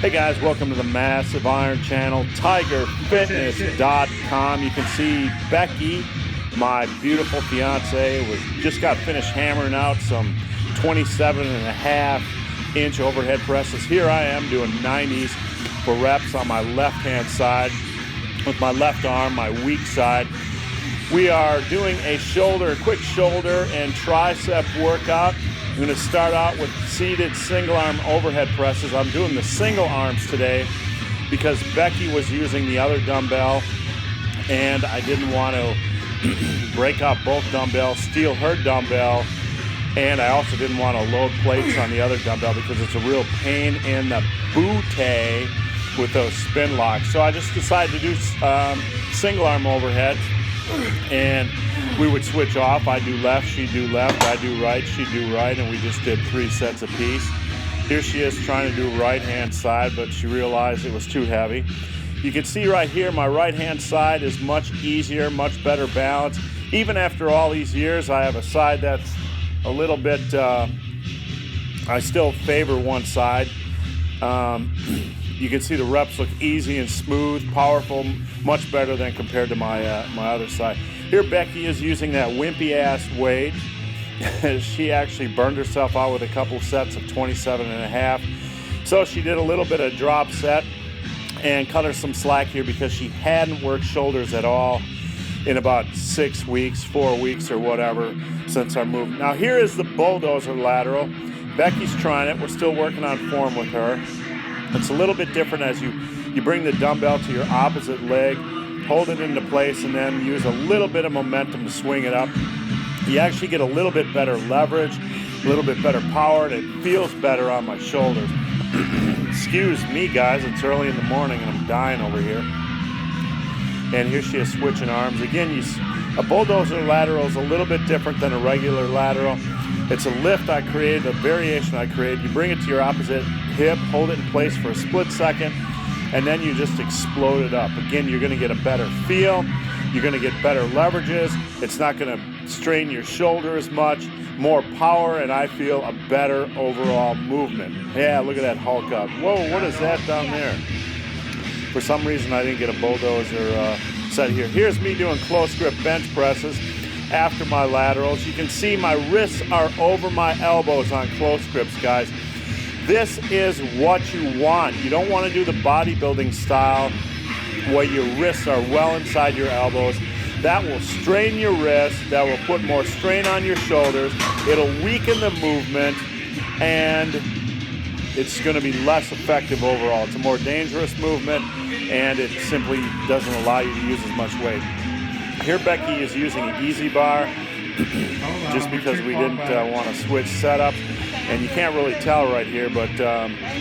Hey guys, welcome to the Massive Iron Channel, TigerFitness.com. You can see Becky, my beautiful fiance, just got finished hammering out some 27.5-inch overhead presses. Here I am doing 90s for reps on my left-hand side with my left arm, my weak side. We are doing a quick shoulder and tricep workout. I'm going to start out with seated single arm overhead presses. I'm doing the single arms today because Becky was using the other dumbbell and I didn't want to break up both dumbbells, steal her dumbbell, and I also didn't want to load plates on the other dumbbell because it's a real pain in the booty with those spin locks. So I just decided to do single arm overheads, and we would switch off. I do left, she do left, I do right, she do right, and we just did 3 sets apiece. Here she is trying to do right hand side, but she realized it was too heavy. You can see right here my right hand side is much easier, much better balance. Even after all these years, I have a side that's a little bit, I still favor one side. You can see the reps look easy and smooth, powerful, much better than compared to my other side. Here Becky is using that wimpy ass weight. She actually burned herself out with a couple sets of 27.5. So she did a little bit of drop set and cut her some slack here because she hadn't worked shoulders at all in about 6 weeks, 4 weeks or whatever since our move. Now here is the bulldozer lateral. Becky's trying it. We're still working on form with her. It's a little bit different as you bring the dumbbell to your opposite leg, hold it into place, and then use a little bit of momentum to swing it up. You actually get a little bit better leverage, a little bit better power, and it feels better on my shoulders. Excuse me, guys. It's early in the morning, and I'm dying over here. And here she is switching arms. Again, a bulldozer lateral is a little bit different than a regular lateral. It's a lift I created, a variation I created. You bring it to your opposite hip, hold it in place for a split second, and then you just explode it up. Again, you're going to get a better feel. You're going to get better leverages. It's not going to strain your shoulder as much, more power, and I feel a better overall movement. Yeah, look at that Hulk up. Whoa, what is that down there? For some reason, I didn't get a bulldozer set here. Here's me doing close grip bench presses after my laterals. You can see my wrists are over my elbows on close grips, guys. This is what you want. You don't want to do the bodybuilding style where your wrists are well inside your elbows. That will strain your wrists. That will put more strain on your shoulders. It'll weaken the movement, and it's going to be less effective overall. It's a more dangerous movement, and it simply doesn't allow you to use as much weight. Here Becky is using an easy bar just because we didn't want to switch setups. And you can't really tell right here, but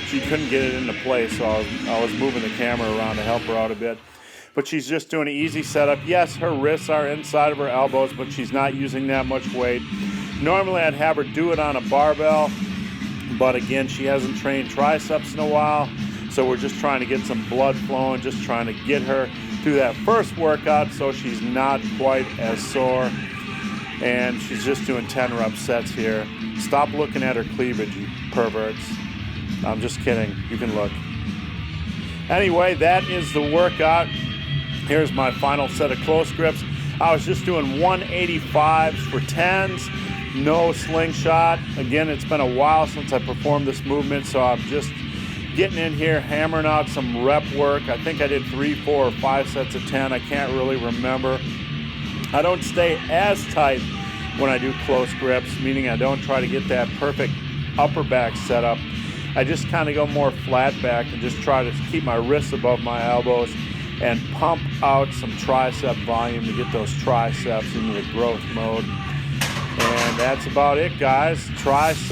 she couldn't get it into place, so I was moving the camera around to help her out a bit. But she's just doing an easy setup. Yes, her wrists are inside of her elbows, but she's not using that much weight. Normally I'd have her do it on a barbell, but again, she hasn't trained triceps in a while, so we're just trying to get some blood flowing, just trying to get her through that first workout so she's not quite as sore. And she's just doing 10 rep sets here. Stop looking at her cleavage, you perverts. I'm just kidding. You can look. Anyway, that is the workout. Here's my final set of close grips. I was just doing 185s for 10s, no slingshot. Again, it's been a while since I performed this movement, so I'm just getting in here, hammering out some rep work. I think I did 3, 4, or 5 sets of 10. I can't really remember. I don't stay as tight when I do close grips, meaning I don't try to get that perfect upper back setup. I just kind of go more flat back and just try to keep my wrists above my elbows and pump out some tricep volume to get those triceps into the growth mode. And that's about it, guys. Triceps.